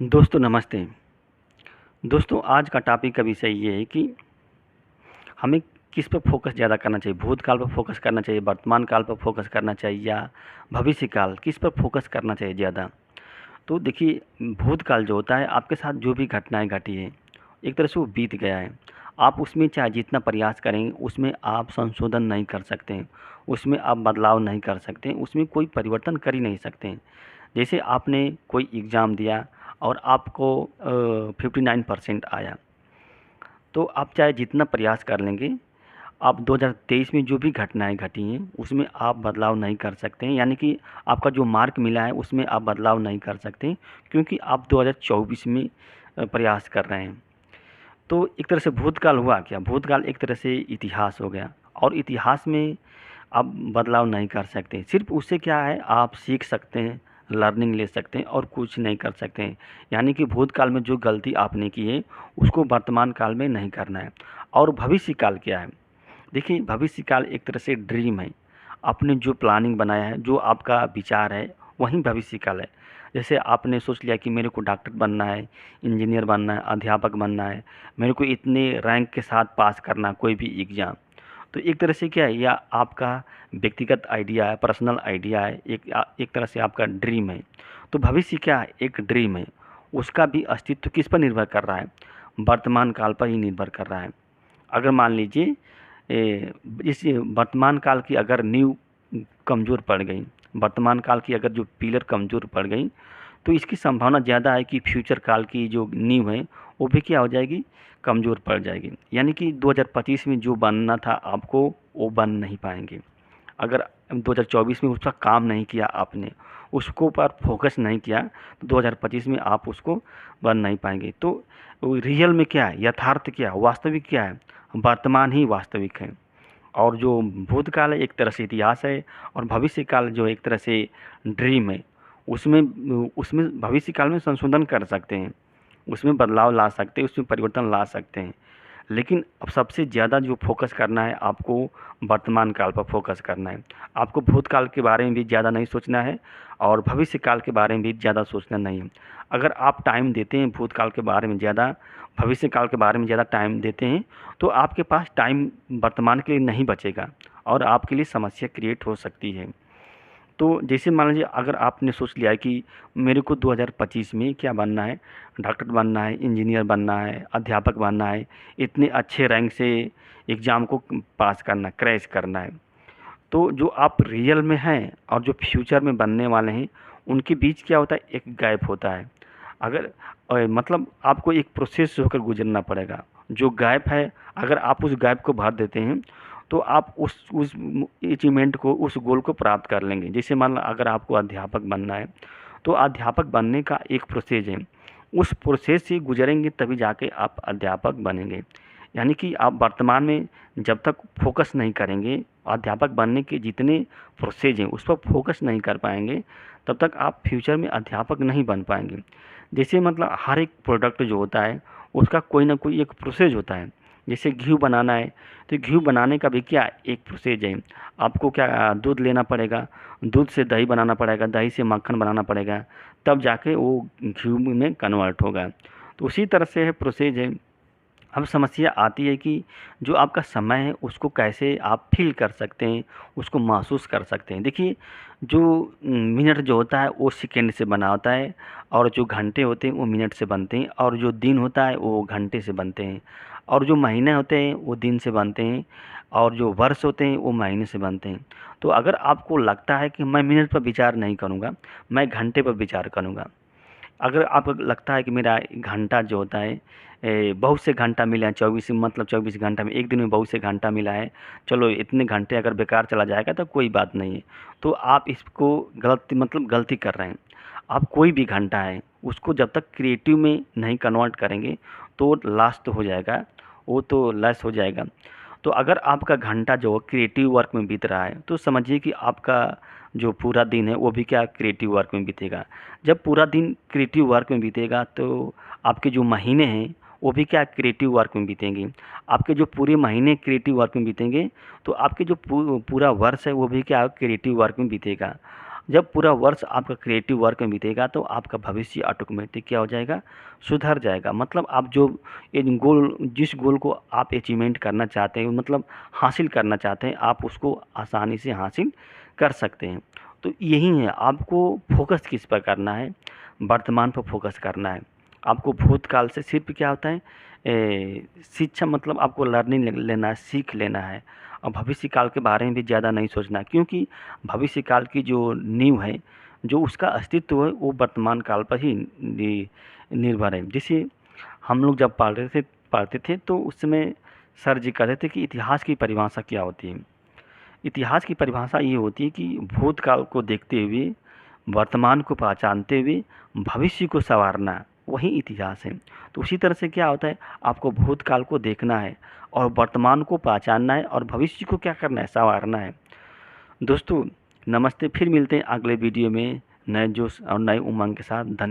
दोस्तों नमस्ते। दोस्तों आज का टॉपिक का विषय ये है कि हमें किस पर फोकस ज़्यादा करना चाहिए, भूतकाल पर फोकस करना चाहिए, वर्तमान काल पर फोकस करना चाहिए या भविष्य काल, किस पर फोकस करना चाहिए ज़्यादा। तो देखिए, भूतकाल जो होता है आपके साथ जो भी घटनाएं घटी है एक तरह से वो बीत गया है। आप उसमें चाहे जितना प्रयास करें उसमें आप संशोधन नहीं कर सकते हैं, उसमें आप बदलाव नहीं कर सकते हैं, उसमें कोई परिवर्तन कर ही नहीं सकते हैं। जैसे आपने कोई एग्ज़ाम दिया और आपको 59% आया, तो आप चाहे जितना प्रयास कर लेंगे, आप 2023 में जो भी घटनाएं घटी हैं उसमें आप बदलाव नहीं कर सकते हैं, यानी कि आपका जो मार्क मिला है उसमें आप बदलाव नहीं कर सकते हैं, क्योंकि आप 2024 में प्रयास कर रहे हैं। तो एक तरह से भूतकाल हुआ क्या, भूतकाल एक तरह से इतिहास हो गया और इतिहास में आप बदलाव नहीं कर सकते। सिर्फ उससे क्या है, आप सीख सकते हैं, लर्निंग ले सकते हैं और कुछ नहीं कर सकते हैं। यानी कि भूतकाल में जो गलती आपने की है उसको वर्तमान काल में नहीं करना है। और भविष्य काल क्या है, देखिए भविष्य काल एक तरह से ड्रीम है। आपने जो प्लानिंग बनाया है, जो आपका विचार है, वही भविष्य काल है। जैसे आपने सोच लिया कि मेरे को डॉक्टर बनना है, इंजीनियर बनना है, अध्यापक बनना है, मेरे को इतने रैंक के साथ पास करना कोई भी एग्ज़ाम। तो एक तरह से क्या है, या आपका व्यक्तिगत आइडिया है, पर्सनल आइडिया है, एक तरह से आपका ड्रीम है। तो भविष्य क्या है, एक ड्रीम है। उसका भी अस्तित्व किस पर निर्भर कर रहा है, वर्तमान काल पर ही निर्भर कर रहा है। अगर मान लीजिए इस वर्तमान काल की अगर नींव कमज़ोर पड़ गई, वर्तमान काल की अगर जो पिलर कमज़ोर पड़ गई, तो इसकी संभावना ज़्यादा है कि फ्यूचर काल की जो नींव है वो भी क्या हो जाएगी, कमज़ोर पड़ जाएगी। यानी कि 2025 में जो बनना था आपको, वो बन नहीं पाएंगे। अगर 2024 में उसका काम नहीं किया आपने, उसको पर फोकस नहीं किया, तो 2025 में आप उसको बन नहीं पाएंगे। तो रियल में क्या है, यथार्थ क्या है, वास्तविक क्या है, वर्तमान ही वास्तविक है। और जो भूतकाल है एक तरह से इतिहास है, और भविष्य काल जो एक तरह से ड्रीम है। उसमें उसमें भविष्य काल में संशोधन कर सकते हैं, उसमें बदलाव ला सकते हैं, उसमें परिवर्तन ला सकते हैं। लेकिन अब सबसे ज़्यादा जो फोकस करना है आपको, वर्तमान काल पर फोकस करना है। आपको भूतकाल के बारे में भी ज़्यादा नहीं सोचना है और भविष्य काल के बारे में भी ज़्यादा सोचना नहीं है। अगर आप टाइम देते हैं भूतकाल के बारे में ज़्यादा, भविष्य काल के बारे में ज़्यादा टाइम देते हैं, तो आपके पास टाइम वर्तमान के लिए नहीं बचेगा और आपके लिए समस्या क्रिएट हो सकती है। तो जैसे मान लीजिए, अगर आपने सोच लिया है कि मेरे को 2025 में क्या बनना है, डॉक्टर बनना है, इंजीनियर बनना है, अध्यापक बनना है, इतने अच्छे रैंक से एग्ज़ाम को पास करना, क्रैश करना है। तो जो आप रियल में हैं और जो फ्यूचर में बनने वाले हैं, उनके बीच क्या होता है, एक गैप होता है। अगर मतलब आपको एक प्रोसेस से होकर गुजरना पड़ेगा। जो गैप है, अगर आप उस गैप को भर देते हैं तो आप उस अचीवमेंट को, उस गोल को प्राप्त कर लेंगे। जैसे मान लो अगर आपको अध्यापक बनना है, तो अध्यापक बनने का एक प्रोसेस है, उस प्रोसेस से गुजरेंगे तभी जाके आप अध्यापक बनेंगे। यानी कि आप वर्तमान में जब तक फोकस नहीं करेंगे, अध्यापक बनने के जितने प्रोसेस हैं उस पर फोकस नहीं कर पाएंगे, तब तक आप फ्यूचर में अध्यापक नहीं बन पाएंगे। जैसे मतलब हर एक प्रोडक्ट जो होता है उसका कोई ना कोई एक प्रोसेस होता है। जैसे घी बनाना है, तो घी बनाने का भी क्या एक प्रोसेस है। आपको क्या दूध लेना पड़ेगा, दूध से दही बनाना पड़ेगा, दही से मक्खन बनाना पड़ेगा, तब जाके वो घी में कन्वर्ट होगा। तो उसी तरह से है प्रोसेस है। अब समस्या आती है कि जो आपका समय है उसको कैसे आप फ़ील कर सकते हैं, उसको महसूस कर सकते हैं। देखिए, जो मिनट जो होता है वो सेकंड से बना होता है, और जो घंटे होते हैं वो मिनट से बनते हैं, और जो दिन होता है वो घंटे से बनते हैं, और जो महीने होते हैं वो दिन से बनते हैं, और जो वर्ष होते हैं वो महीने से बनते हैं। तो अगर आपको लगता है कि मैं मिनट पर विचार नहीं करूँगा, मैं घंटे पर विचार करूँगा, अगर आपको लगता है कि मेरा घंटा जो होता है, बहुत से घंटा मिले हैं, 24 मतलब 24 घंटा में, एक दिन में बहुत से घंटा मिला है, चलो इतने घंटे अगर बेकार चला जाएगा तो कोई बात नहीं है, तो आप इसको गलत मतलब गलती कर रहे हैं। आप कोई भी घंटा है उसको जब तक क्रिएटिव में नहीं कन्वर्ट करेंगे तो लॉस्ट हो जाएगा, वो तो लॉस हो जाएगा। तो अगर आपका घंटा जो क्रिएटिव वर्क में बीत रहा है, तो समझिए कि आपका जो पूरा दिन है वो भी क्या क्रिएटिव वर्क में बीतेगा। जब पूरा दिन क्रिएटिव वर्क में बीतेगा तो आपके जो महीने हैं वो भी क्या क्रिएटिव वर्क में बीतेंगे। आपके जो पूरे महीने क्रिएटिव वर्क में बीतेंगे, तो आपके जो पूरा वर्ष है वो भी क्या क्रिएटिव वर्क में बीतेगा। जब पूरा वर्ष आपका क्रिएटिव वर्क में बीतेगा तो आपका भविष्य ऑटोमेटिक क्या हो जाएगा, सुधर जाएगा। मतलब आप जो जिस गोल को आप अचीवमेंट करना चाहते हैं, मतलब हासिल करना चाहते हैं, आप उसको आसानी से हासिल कर सकते हैं। तो यही है, आपको फोकस किस पर करना है, वर्तमान पर फोकस करना है। आपको भूतकाल से सिर्फ क्या होता है, शिक्षा, मतलब आपको लर्निंग लेना है, सीख लेना है, और भविष्य काल के बारे में भी ज़्यादा नहीं सोचना, क्योंकि भविष्य काल की जो नींव है, जो उसका अस्तित्व है, वो वर्तमान काल पर ही निर्भर है। जैसे हम लोग जब पढ़ते थे तो उस समय सर जी कहते थे कि इतिहास की परिभाषा क्या होती है। इतिहास की परिभाषा ये होती है कि भूतकाल को देखते हुए, वर्तमान को पहचानते हुए भविष्य को संवारना, वही इतिहास है। तो उसी तरह से क्या होता है, आपको भूतकाल को देखना है और वर्तमान को पहचानना है और भविष्य को क्या करना है, संवारना है। दोस्तों नमस्ते, फिर मिलते हैं अगले वीडियो में नए जोश और नए उमंग के साथ। धन्यवाद।